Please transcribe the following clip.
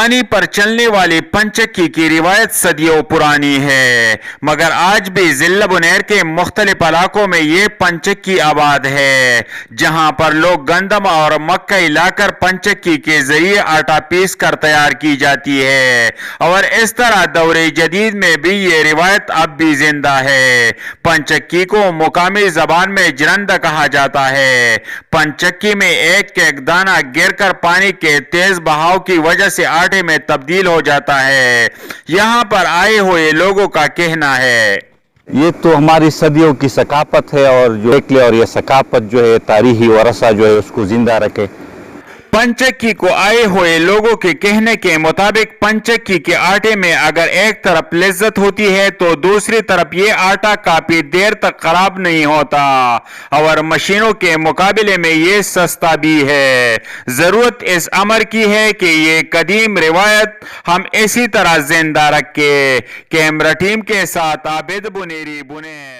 پانی پر چلنے والی پنچکی کی روایت صدیوں پرانی ہے، مگر آج بھی ضلع بنیر کے مختلف علاقوں میں یہ پنچکی آباد ہے، جہاں پر لوگ گندم اور مکئی لا کر پنچکی کے ذریعے آٹا پیس کر تیار کی جاتی ہے، اور اس طرح دور جدید میں بھی یہ روایت اب بھی زندہ ہے۔ پنچکی کو مقامی زبان میں جرند کہا جاتا ہے۔ پنچکی میں ایک ایک دانہ گر کر پانی کے تیز بہاؤ کی وجہ سے آٹے میں تبدیل ہو جاتا ہے، یہاں پر آئے ہوئے لوگوں کا کہنا ہے۔ یہ تو ہماری صدیوں کی ثقافت ہے، اور یہ ثقافت جو ہے تاریخی ورثہ جو ہے اس کو زندہ رکھے۔ پنچکی کو آئے ہوئے لوگوں کے کہنے کے مطابق پنچکی کے آٹے میں اگر ایک طرف لذت ہوتی ہے تو دوسری طرف یہ آٹا کافی دیر تک خراب نہیں ہوتا، اور مشینوں کے مقابلے میں یہ سستا بھی ہے۔ ضرورت اس امر کی ہے کہ یہ قدیم روایت ہم اسی طرح زندہ رکھیں۔ کیمرہ ٹیم کے ساتھ عابد بنیری، بنیر۔